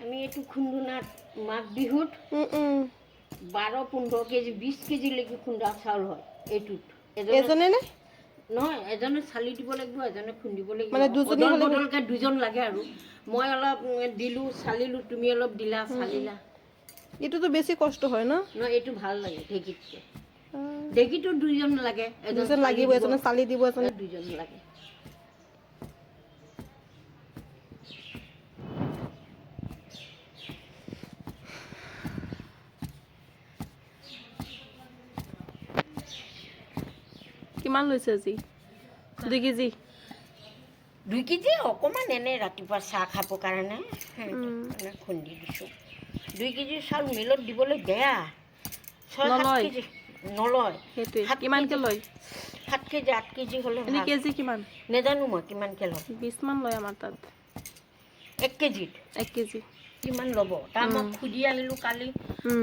আমি এইটো খুন্দুনাত মাঘ বিহুত 12-15 কেজি 20 কেজি লৈকে খুন্দা চাউল হয় এইটোত এজনে নে নহয় এজনে চালি দিব লাগিব এজনে খুন্দিব লাগিব মানে দুজনী বদলকে দুজন লাগে আৰু মই অলপ দিলো চালিলো তুমি অলপ দিলা চালিলা এটোতো বেছি কষ্ট হয় না ন এইটো ভাল লাগে ঢেকিতকে ঢেকিটো দুইজন লাগে এজন লাগিব এজনে চালি দিব এজনে দুইজন লাগে কিমান লৈছে আজি 2 কেজি 2 কেজি অকমান এনে ৰাতিপুৱা চাহ খাব কাৰণে মানে খুন্দি দিছো 2 কেজি চাউল মিলত দিবলৈ বেয়া 6-7 কেজি নলয় হেতু কিমান কে লয় 7 কেজি 8 কেজি হলে এনে কেজি কিমান নেজানো মই কিমান কে লয় 20 মান লয় আমাৰ তাত 1 কেজি কিমান ল'ব তাৰ মই খুজি আহিলো কালি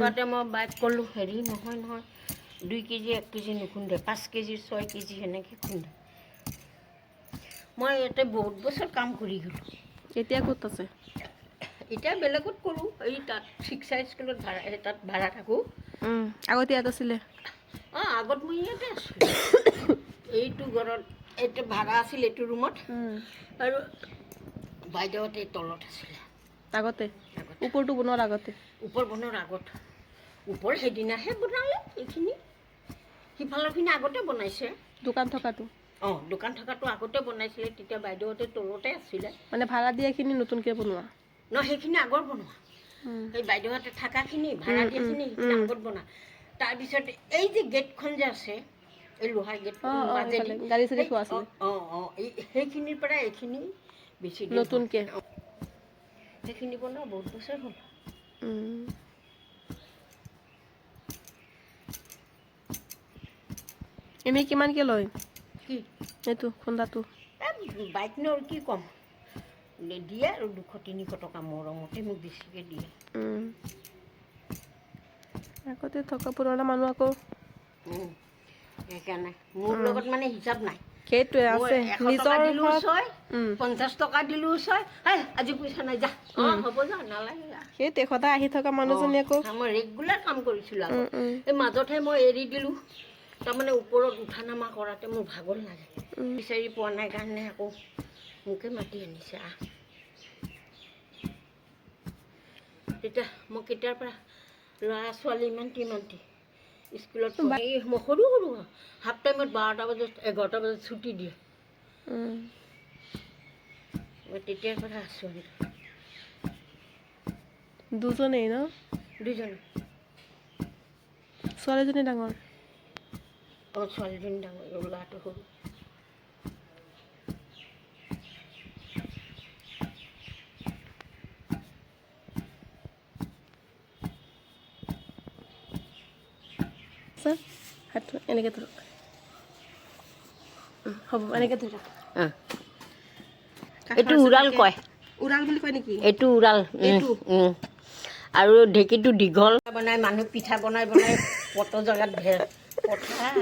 তাতে মই বাইক কলো হেৰি নহয় 2 কেজি 1 কেজি নুখুন্দে 5 কেজি 6 কেজি এনেকে খুন্দে মই এতে বহুত বছৰ কাম কৰি গলো এতিয়া ক'ত আছে এতিয়া বেলেগত কৰো এই তাত 6 স্কুলত ভাড়া তাত ভাড়া থাকো আগতে ইয়াত আছিলে আগত মই ইয়াতে আছিলো এইটো ঘৰত এইটো ভাড়া আছিল এইটো ৰুমত আৰু বাইদেউতে তলত আছিলে আগতে ওপৰটো বনোৱাৰ আগতে ওপৰ বনোৱাৰ আগত ওপৰ হেদিনাহে বনালে এইখিনি সিফালৰখিনি আগতে বনাইছে দোকান থকাটো দোকান থকাটো আগতে বনাইছিলে তেতিয়া বাইদেউতে তলতে আছিলে মানে ভাড়া দিয়াখিনি নতুনকৈ বনোৱা সেইখিনি আগৰ বনোৱা এই বাইদেউহঁতে থাকাখিনি ভাড়া দিয়াখিনি সেইখিনি আগত বনোৱা তাৰপিছত এই যে গেটখন যে আছে এই লোহাৰ গেটখন মাজেদি গাড়ী চাড়ী থোৱা আছিলে সেইখিনিৰ পৰা এইখিনি বেছি নতুনকৈ সেইখিনি বনোৱা বহুত বছৰ হ'ল এনেই কিমানকৈ লয় কি এইটো খুন্দাটো বাইক নৰ কি কম দিয়ে আৰু 200-300 টকা মৰমতে মোক বেছিকৈ দিয়ে আগতে থকা পুৰণা মানুহ আকৌ সেইকাৰণে মোৰ লগত মানে হিচাপ নাই সেইটোৱে আছে নিজৰ দিলো 50 টকা দিলো আজি পইচা নাই যা হ'ব যা নালাগে সেইটোৱে সদায় আহি থকা মানুহজনী আকৌ মই ৰেগুলাৰ কাম কৰিছিলোঁ এই মাজতহে মই এৰি দিলোঁ তাৰমানে ওপৰত উঠা নামা কৰাতে মোৰ ভাগৰ লাগে বিচাৰি পোৱা নাই কাৰণে আকৌ মোকে মাতি আনিছে তেতিয়া মই কেতিয়াৰ পৰা ল'ৰা ছোৱালী ইমানটি স্কুলত সৰু হাফ টাইমত 12টা বজাত 11টা বজাত ছুটি দিয়ে মই তেতিয়াৰ পৰা আছোঁ দুজনেই ন দুজনে ছোৱালীজনী ডাঙৰ ছোৱালীজনী ডাঙৰ ল'ৰাটো সৰু হাতটো এনেকৈ ধৰক হ'ব এনেকৈ ধৰক এইটো উৰাল কয় উৰাল বুলি কয় নেকি এইটো উৰাল আৰু ঢেঁকীটো দীঘল বনাই মানুহ পিঠা বনাই পত জেগাত পঠায়